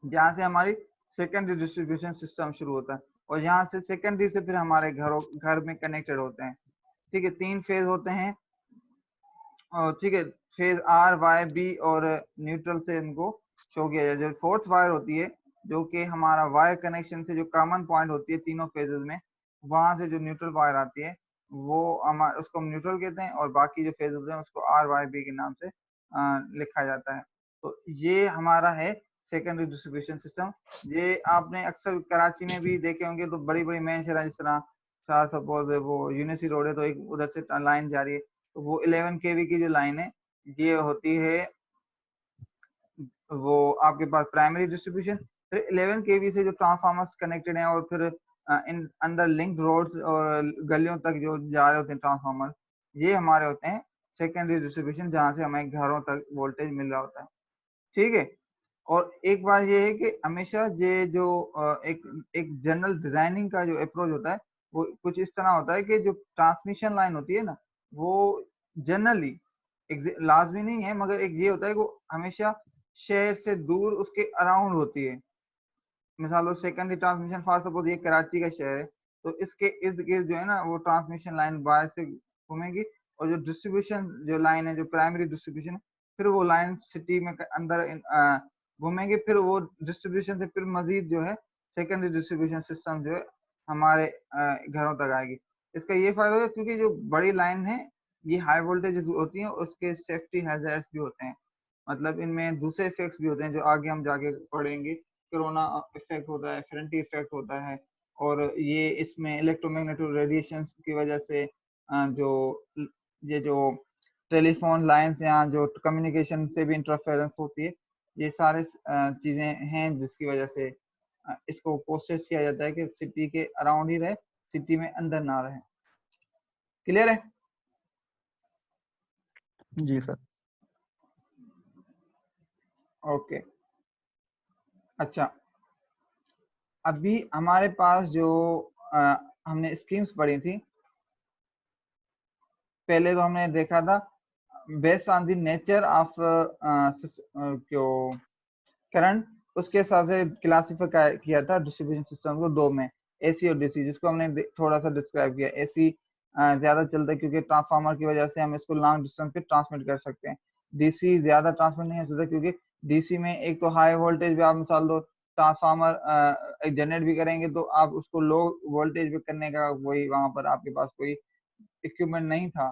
जहाँ से हमारी सेकेंडरी डिस्ट्रीब्यूशन सिस्टम शुरू होता है, और यहाँ से सेकेंडरी से फिर हमारे घर में कनेक्टेड होते हैं। ठीक है, 3 फेज होते हैं, और ठीक है, फेज आर वाई बी और न्यूट्रल से इनको शो किया जाए। जो फोर्थ वायर होती है, जो कि हमारा वायर कनेक्शन से जो कॉमन पॉइंट होती है तीनों फेजेस में, वहां से जो न्यूट्रल वायर आती है, वो हमारे उसको हम न्यूट्रल कहते हैं, और बाकी जो फेजेस हैं उसको आर वाई बी के नाम से लिखा जाता है। तो ये हमारा है सेकेंडरी डिस्ट्रीब्यूशन सिस्टम। ये आपने अक्सर कराची में भी देखे होंगे, तो बड़ी बड़ी मेन शहर जिस तरह सपोज वो यूनिवर्सिटी रोड है, तो एक उधर से लाइन जा रही है, तो वो 11 केवी की जो लाइन है, ये होती है वो आपके पास प्राइमरी डिस्ट्रीब्यूशन। फिर 11 केवी से जो ट्रांसफार्मर्स कनेक्टेड हैं, और फिर इन अंदर लिंक रोड्स और गलियों तक जो जा रहे होते हैं ट्रांसफार्मर, ये हमारे होते हैं सेकेंडरी डिस्ट्रीब्यूशन, जहां से हमें घरों तक वोल्टेज मिल रहा होता है। ठीक है, और एक बात ये है कि हमेशा ये जो एक एक जनरल डिजाइनिंग का जो अप्रोच होता है, वो कुछ इस तरह होता है कि जो ट्रांसमिशन लाइन होती है ना, वो जनरली लाजमी नहीं है, मगर एक ये होता है कि वो हमेशा शहर से दूर उसके अराउंड होती है। मिसाल सेकेंडरी ट्रांसमिशन फॉर सपोज ये कराची का शहर है, तो इसके इर्द गिर्द जो है ना, वो ट्रांसमिशन लाइन बाहर से घूमेगी, और जो डिस्ट्रीब्यूशन जो लाइन है, जो प्राइमरी डिस्ट्रीब्यूशन है, फिर वो लाइन सिटी में अंदर घूमेंगे, फिर वो डिस्ट्रीब्यूशन से फिर मजीद जो है सेकेंडरी डिस्ट्रीब्यूशन सिस्टम जो है हमारे घरों तक आएगी। इसका ये फायदा होगा क्योंकि जो बड़ी लाइन है ये हाई वोल्टेज होती है, उसके सेफ्टी हैजर्ड्स भी होते हैं, मतलब इनमें दूसरे इफेक्ट्स भी होते हैं जो आगे हम जाके पढ़ेंगे। कोरोना इफेक्ट होता है, फेरेंटी इफेक्ट होता है, और ये इसमें इलेक्ट्रोमैग्नेटिक रेडिएशन की वजह से जो ये जो टेलीफोन लाइंस या जो कम्युनिकेशन से भी इंटरफेरेंस होती है, ये सारे चीजें हैं जिसकी वजह से इसको कोशिश किया जाता है कि सिटी के अराउंड ही रहे, सिटी में अंदर ना रहे। क्लियर है? जी सर। ओके, अच्छा, अभी हमारे पास जो हमने स्कीम्स पढ़ी थी, पहले तो हमने देखा था based on the nature of जो करंट, उसके हिसाब से क्लासिफाई किया था डिस्ट्रीब्यूशन सिस्टम को दो में, एसी और डीसी, जिसको हमने थोड़ा सा डिस्क्राइब किया। एसी ज्यादा चलता है क्योंकि ट्रांसफार्मर की वजह से हम इसको लॉन्ग डिस्टेंस पे ट्रांसमिट कर सकते हैं। डीसी ज्यादा ट्रांसमिट नहीं हो सकता क्योंकि डीसी में एक तो हाई वोल्टेज भी आप मिसाल दो ट्रांसफार्मर जनरेट भी करेंगे तो आप उसको लो वोल्टेज पे करने का वही वहां पर आपके पास कोई इक्विपमेंट नहीं था,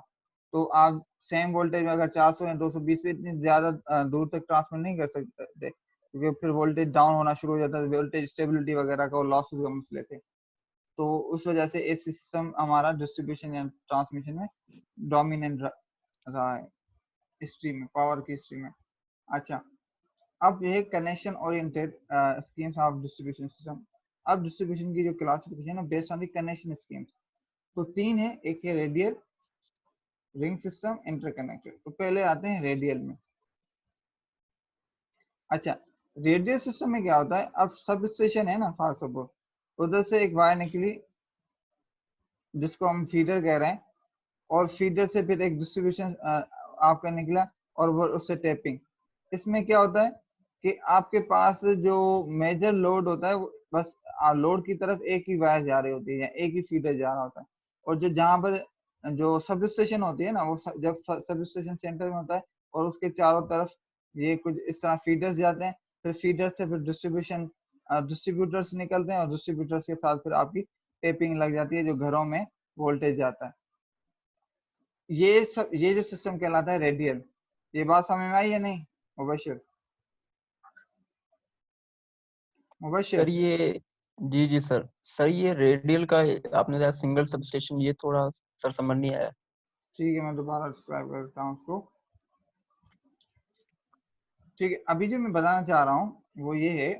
तो आप सेम वोल्टेज में अगर 400 या 220 पे इतनी ज्यादा दूर तक ट्रांसमिट नहीं कर सकते क्योंकि फिर वोल्टेज डाउन होना शुरू हो जाता है, वोल्टेज स्टेबिलिटी वगैरह का लॉसेस का मसले थे। तो उस वजह से ये सिस्टम हमारा डिस्ट्रीब्यूशन या ट्रांसमिशन में डोमिनेंट रहा है हिस्ट्री में, पावर की हिस्ट्री में। अच्छा, अब ये connection oriented schemes of distribution system. अब डिस्ट्रीब्यूशन की जो क्लासिफिकेशन है based on the connection schemes, तो तीन है, एक है रेडियल, रिंग सिस्टम, इंटरकनेक्टेड। तो पहले आते हैं रेडियल में। अच्छा, रेडियल सिस्टम में क्या होता है, अब सब स्टेशन है ना फॉर सपोज, उधर से एक वायर निकली जिसको हम फीडर कह रहे हैं, और फीडर से फिर एक डिस्ट्रीब्यूशन आपका निकला और वो उससे टैपिंग। इसमें क्या होता है कि आपके पास जो मेजर लोड होता है वो बस लोड की तरफ एक ही वायर जा रही होती है या एक ही फीडर जा रहा होता है, और जो जहाँ पर जो सब स्टेशन होती है ना वो जब सब स्टेशन सेंटर में होता है और उसके चारों तरफ ये कुछ इस तरह फीडर्स जाते हैं, फिर फीडर से फिर डिस्ट्रीब्यूशन डिस्ट्रीब्यूटर्स निकलते हैं और डिस्ट्रीब्यूटर्स के साथ फिर आपकी टेपिंग लग जाती है जो घरों में वोल्टेज जाता है। ये जो सिस्टम कहलाता है रेडियल। ये बात समझ में आई या नहीं मुबशिर? सर ये जी जी सर। सर ये रेडियल का आपने कहा सिंगल सब स्टेशन, ये थोड़ा सर समझ नहीं आया। ठीक है, मैं दोबारा डिस्क्राइब करता हूँ उसको। ठीक है, अभी जो मैं बताना चाह रहा हूँ वो ये है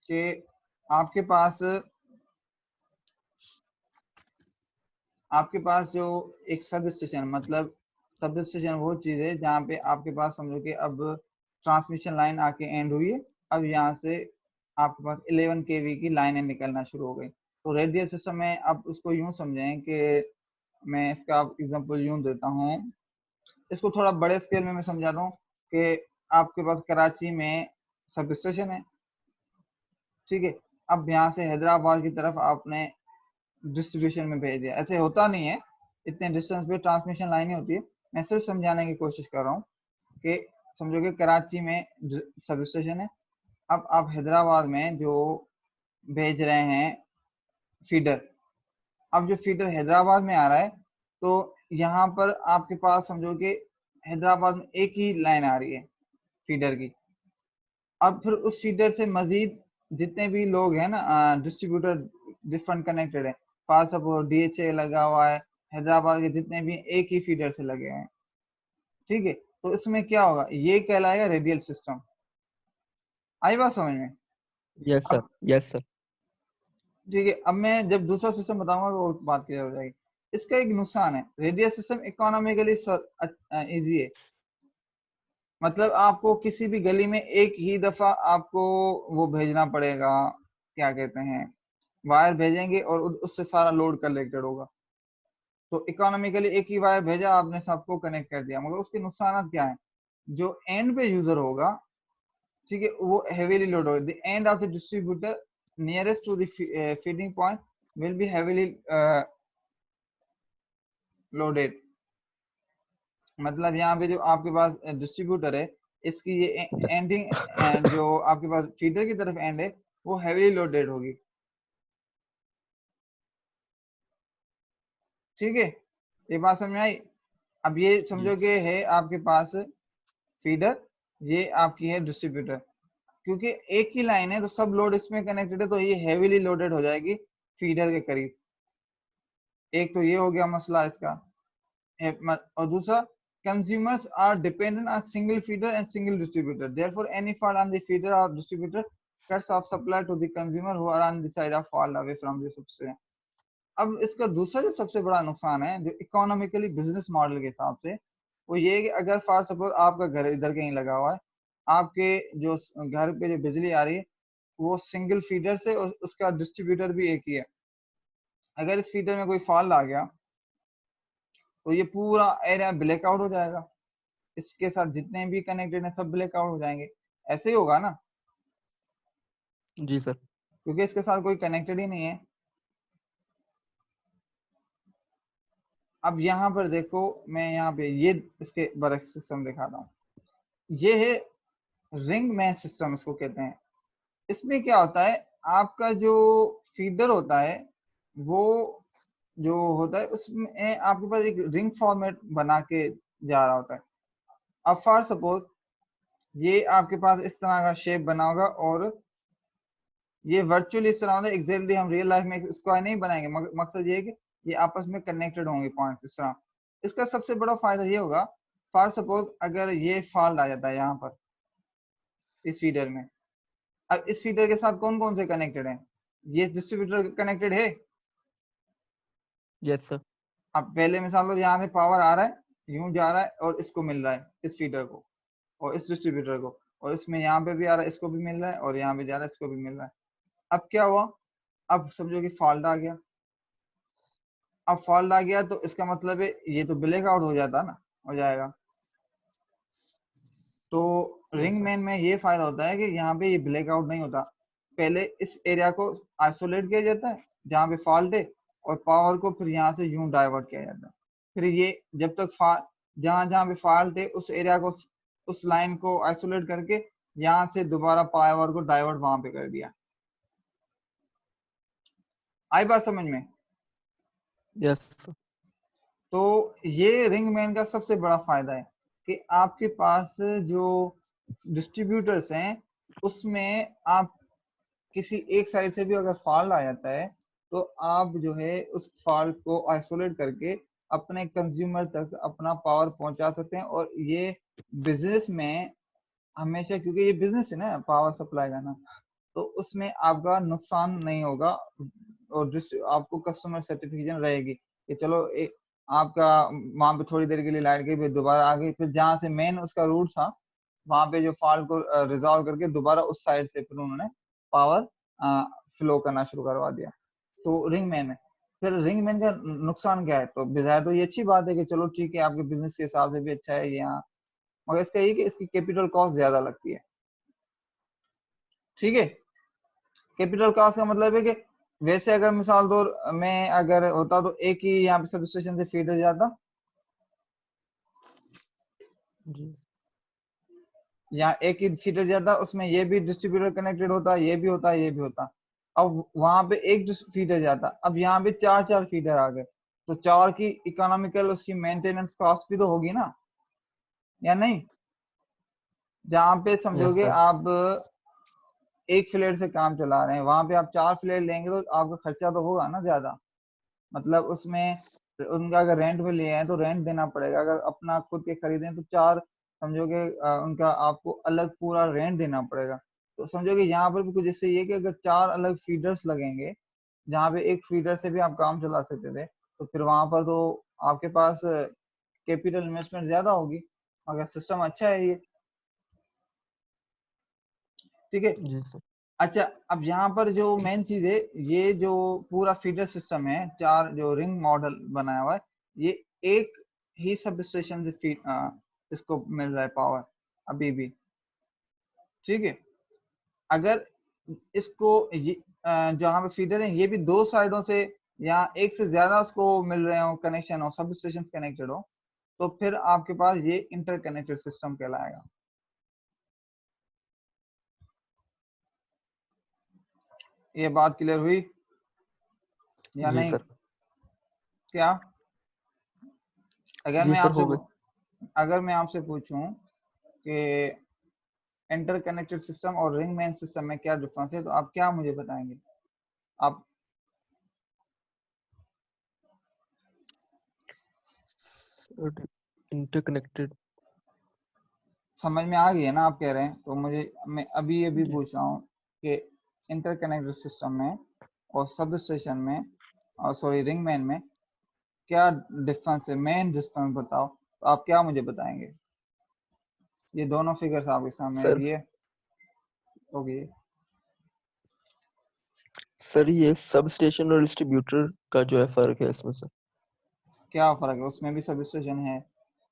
कि आपके पास जो एक सब स्टेशन, मतलब सब स्टेशन वो चीज है जहाँ पे आपके पास समझो कि अब ट्रांसमिशन लाइन आके एंड हुई है, अब यहाँ से आपके पास 11 kV की लाइनें निकलना शुरू हो गई। तो रेडियल सिस्टम में आप उसको यूं समझें कि मैं इसका एग्जांपल यूं देता हूँ, इसको थोड़ा बड़े स्केल में मैं समझाता हूँ कि आपके पास कराची में सब स्टेशन है, ठीक है, अब यहाँ से हैदराबाद की तरफ आपने डिस्ट्रीब्यूशन में भेज दिया। ऐसे होता नहीं है, इतने डिस्टेंस पे ट्रांसमिशन लाइन होती है। मैं सिर्फ समझाने की कोशिश कर रहा हूँ कि समझो कि कराची में सब स्टेशन है, अब आप हैदराबाद में जो भेज रहे हैं फीडर, अब जो फीडर हैदराबाद में आ रहा है तो यहाँ पर आपके पास समझो कि हैदराबाद में एक ही लाइन आ रही है फीडर की। अब फिर उस फीडर से मजीद जितने भी लोग हैं ना डिस्ट्रीब्यूटर डिफरेंट कनेक्टेड है, फॉर सपोज डीएचए लगा हुआ है, हैदराबाद के जितने भी एक ही फीडर से लगे हैं, ठीक है, तो इसमें क्या होगा, ये कहलाएगा रेडियल सिस्टम। आई बात समझ में? यस सर, अब यस सर। ठीक है, अब मैं जब दूसरा सिस्टम बताऊंगा तो और बात क्लियर हो जाएगी। इसका एक नुकसान है, रेडियल सिस्टम इकोनॉमिकली इजी है, मतलब आपको किसी भी गली में एक ही दफा आपको वो भेजना पड़ेगा, क्या कहते हैं, वायर भेजेंगे और उससे सारा लोड कलेक्टेड होगा। तो इकोनॉमिकली एक ही वायर भेजा, आपने सबको कनेक्ट कर दिया, मगर उसके नुकसान क्या है, जो एंड पे यूजर होगा, ठीक है, वो हेवीली लोड होगा। The end of the distributor nearest to the feeding point will be heavily loaded. मतलब यहाँ पे जो आपके पास डिस्ट्रीब्यूटर है, इसकी ये एंडिंग जो आपके पास फीडर की तरफ एंड है वो हैवीली लोडेड होगी। ठीक है, ये बात समझ में आई। अब ये समझो कि है आपके पास फीडर, ये आपकी है डिस्ट्रीब्यूटर। क्योंकि एक ही लाइन है तो सब लोड इसमें कनेक्टेड है, तो ये हैवीली लोडेड हो जाएगी फीडर के करीब। एक तो ये हो गया मसला इसका। और दूसरा, consumers are dependent on single feeder and single distributor, therefore any fault on the feeder or distributor cuts off supply to the consumer who are on the side of fall away from the substation। अब इसका दूसरा जो सबसे बड़ा नुकसान है जो economically business model के हिसाब से, वो ये है कि अगर फॉर सपोज आपका घर इधर कहीं लगा हुआ है, आपके जो घर पे जो बिजली आ रही है वो सिंगल फीडर से और उसका डिस्ट्रीब्यूटर भी एक ही है। अगर इस फीडर में कोई फॉल्ट आ गया तो ये पूरा एरिया ब्लैकआउट हो जाएगा, इसके साथ जितने भी कनेक्टेड हैं सब ब्लैकआउट हो जाएंगे। ऐसे ही होगा ना, जी सर। क्योंकि इसके साथ कोई कनेक्टेड ही नहीं है। अब यहाँ पर देखो, मैं यहाँ पे ये इसके बरक्स सिस्टम दिखाता हूँ। ये है रिंग मैन सिस्टम इसको कहते हैं। इसमें क्या होता है, आपका जो फीडर होता है वो जो होता है उसमें आपके पास एक रिंग फॉर्मेट बना के जा रहा होता है। अब फॉर सपोज ये आपके पास इस तरह का शेप बना होगा और ये वर्चुअली इस तरह होता है। एग्जैक्टली हम रियल लाइफ में स्क्वायर नहीं बनाएंगे, मकसद ये है कि ये आपस में कनेक्टेड होंगे पॉइंट्स इस तरह। इसका सबसे बड़ा फायदा ये होगा, फॉर सपोज अगर ये फॉल्ट आ जाता है यहाँ पर इस फीडर में, अब इस फीडर के साथ कौन कौन से कनेक्टेड हैं, ये डिस्ट्रीब्यूटर कनेक्टेड है। Yes sir. अब पहले मिसाल लो, यहाँ से पावर आ रहा है, यूं जा रहा है और इसको मिल रहा है इस फीडर को और इस डिस्ट्रीब्यूटर को, और इसमें यहाँ पे भी आ रहा है, इसको भी मिल रहा है, और यहाँ पे जा रहा है, इसको भी मिल रहा है। अब क्या हुआ, अब समझो कि फॉल्ट आ गया। अब फॉल्ट आ गया तो इसका मतलब है ये तो ब्लैक आउट हो जाता ना, हो जाएगा। तो रिंग मैन में ये फायदा होता है कि यहाँ पे ये ब्लैक आउट नहीं होता। पहले इस एरिया को आइसोलेट किया जाता है जहाँ पे फॉल्ट है, और पावर को फिर यहाँ से यूं डाइवर्ट किया जाता है। फिर ये जब तक जहाँ जहाँ पे फॉल्ट है उस एरिया को, उस लाइन को आइसोलेट करके यहाँ से दोबारा पावर को डाइवर्ट वहां पे कर दिया। आई बात समझ में? Yes sir. तो ये रिंग मैन का सबसे बड़ा फायदा है कि आपके पास जो डिस्ट्रीब्यूटर्स हैं उसमें आप किसी एक साइड से भी अगर फॉल्ट आ जाता है तो आप जो है उस फॉल्ट को आइसोलेट करके अपने कंज्यूमर तक अपना पावर पहुंचा सकते हैं। और ये बिजनेस में हमेशा, क्योंकि ये बिजनेस है ना पावर सप्लाई का ना, तो उसमें आपका नुकसान नहीं होगा और आपको कस्टमर सेटिस्फेक्शन रहेगी कि चलो आपका वहां पे थोड़ी देर के लिए लाइट गई, फिर दोबारा आ गई, फिर जहां से मेन उसका रूट था वहां पे जो फॉल्ट को रिजॉल्व करके दोबारा उस साइड से फिर उन्होंने पावर फ्लो करना शुरू करवा दिया। तो रिंग मैन है। फिर रिंग मैन का नुकसान क्या है, तो बिजाय तो ये अच्छी बात है कि चलो ठीक है आपके बिजनेस के हिसाब से भी अच्छा है ये यहाँ, मगर इसका ये कि इसकी कैपिटल कॉस्ट ज्यादा लगती है। ठीक है, कैपिटल कॉस्ट का मतलब है कि वैसे अगर मिसाल तौर में अगर होता तो एक ही यहाँ पे सब स्टेशन से फीडर जाता, जी यहाँ एक ही फीडर जाता, उसमें ये भी डिस्ट्रीब्यूटर कनेक्टेड होता, ये भी होता, ये भी होता। अब वहां पे एक फीडर जाता, अब यहाँ पे चार चार फीडर आ गए, तो चार की इकोनॉमिकल उसकी मेंटेनेंस कॉस्ट भी तो होगी ना, या नहीं? जहाँ पे यस समझोगे सर। आप एक फ्लैट से काम चला रहे हैं, वहां पे आप चार फ्लैट लेंगे तो आपका खर्चा तो होगा ना ज्यादा। मतलब उसमें उनका अगर रेंट पे लिए हैं तो रेंट देना पड़ेगा, अगर अपना खुद के खरीदें तो चार समझोगे उनका आपको अलग पूरा रेंट देना पड़ेगा। तो समझोगे यहाँ पर भी कुछ इससे ये कि अगर चार अलग फीडर्स लगेंगे जहाँ पे एक फीडर से भी आप काम चला सकते थे, तो फिर वहां पर तो आपके पास कैपिटल इन्वेस्टमेंट ज्यादा होगी। मगर सिस्टम अच्छा है ये। ठीक है। जी सर। अच्छा, अब यहाँ पर जो मेन चीज है, ये जो पूरा फीडर सिस्टम है, चार जो रिंग मॉडल बनाया हुआ है, ये एक ही सब स्टेशन से इसको मिल रहा है पावर अभी भी। ठीक है, अगर इसको जहाँ पे फीडर है ये भी दो साइडों से या एक से ज्यादा उसको मिल रहे हो कनेक्शन हो, सब स्टेशन कनेक्टेड हो, तो फिर आपके पास ये इंटरकनेक्टेड सिस्टम कहलाएगा। ये बात क्लियर हुई या जी नहीं? सर। क्या अगर जी मैं सर, आपसे हो गए। अगर मैं आपसे पूछूं कि इंटरकनेक्टेड सिस्टम और रिंग मेन सिस्टम में क्या डिफरेंस है, तो आप क्या मुझे बताएंगे? आप इंटरकनेक्टेड। समझ में आ गई है ना? आप कह रहे हैं तो मैं अभी ये भी जी पूछ रहा हूँ कि इंटरकनेक्टेड सिस्टम में और सब स्टेशन में और सॉरी रिंग मैन में क्या डिफरेंस है, मेन डिफरेंस बताओ, तो आप क्या मुझे बताएंगे? ये दोनों फिगर्स आपके सामने सर। ये होगी। सर ये सब स्टेशन और डिस्ट्रीब्यूटर का जो है फर्क है इसमें सर। क्या फर्क है? उसमें भी सब स्टेशन है,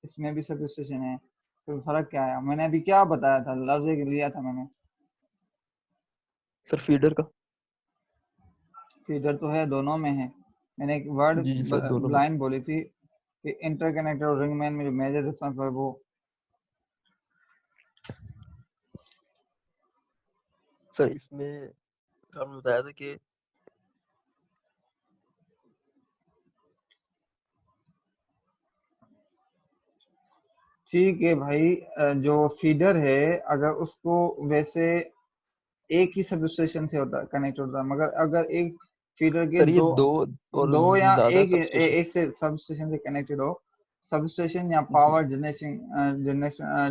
इसमें भी सब स्टेशन है, तो फर्क क्या है? मैंने अभी क्या बताया था, लफ्ज एक लिया था मैंने। सर फीडर का। फीडर तो है, दोनों में है। मैंने एक वर्ड जी जी सर, दोनों में। ब्लाइंड बोली थी कि इंटरकनेक्टेड और रिंग मैन में जो मेजर डिफरेंस है वो। सर इसमें आपने बताया था कि ठीक है भाई, जो फीडर है अगर उसको वैसे एक ही सब स्टेशन से होता कनेक्ट होता है, मगर अगर एक फीडर के सर ये दो दो और दो या ज्यादा एक सब स्टेशन। एक से सब स्टेशन से कनेक्टेड हो, सब स्टेशन या जी पावर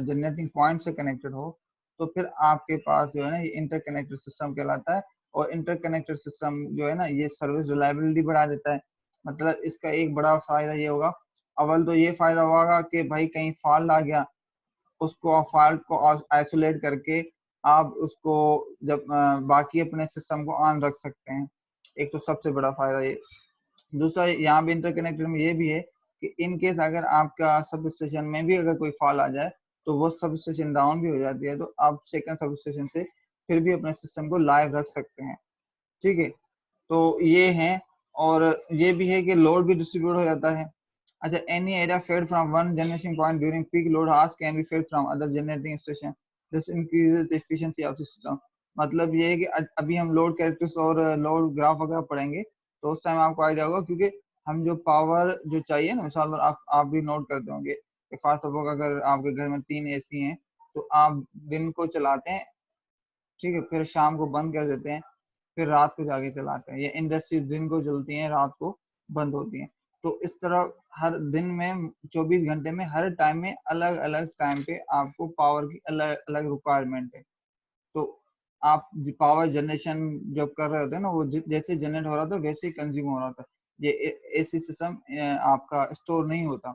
जनरेटिंग पॉइंट से कनेक्टेड हो, तो फिर आपके पास जो है ना ये इंटरकनेक्टेड सिस्टम कहलाता है। और इंटरकनेक्टेड सिस्टम जो है ना ये सर्विस रिलायबिलिटी बढ़ा देता है। मतलब इसका एक बड़ा फायदा ये होगा, अव्वल तो ये फायदा होगा कि भाई कहीं फॉल्ट आ गया, उसको फॉल्ट को आइसोलेट करके आप उसको जब बाकी अपने सिस्टम को ऑन रख सकते हैं। एक तो सबसे बड़ा फायदा ये। दूसरा यहाँ भी इंटरकनेक्टेड में ये भी है कि इन केस अगर आपका सब स्टेशन में भी अगर कोई फॉल आ जाए तो वो सब स्टेशन डाउन भी हो जाती है, तो आप सेकंड सब स्टेशन से फिर भी अपने सिस्टम को लाइव रख सकते हैं। ठीक है, तो ये है। और ये भी है कि लोड भी डिस्ट्रीब्यूट हो जाता है। अच्छा, any area fed from one generation point during peak load hours can be fed from other generating station. This increases the efficiency of the system. मतलब ये है कि अभी हम लोड कैरेक्टर्स और लोड ग्राफ वगैरह पढ़ेंगे तो उस टाइम आपको आइडिया होगा, क्योंकि हम जो पावर जो चाहिए ना, मिसाल आप भी नोट करते होंगे कि फॉर सपोज अगर आपके घर में 3 एसी हैं तो आप दिन को चलाते हैं, ठीक है, फिर शाम को बंद कर देते हैं, फिर रात को जाके चलाते हैं। ये इंडस्ट्री दिन को चलती हैं, रात को बंद होती हैं। तो इस तरह हर दिन में 24 घंटे में हर टाइम में अलग अलग टाइम पे आपको पावर की अलग अलग रिक्वायरमेंट है। तो आप पावर जनरेशन जब कर रहे होते हैं ना, वो जैसे जनरेट हो रहा था वैसे ही कंज्यूम हो रहा था। ये एसी सिस्टम आपका स्टोर नहीं होता,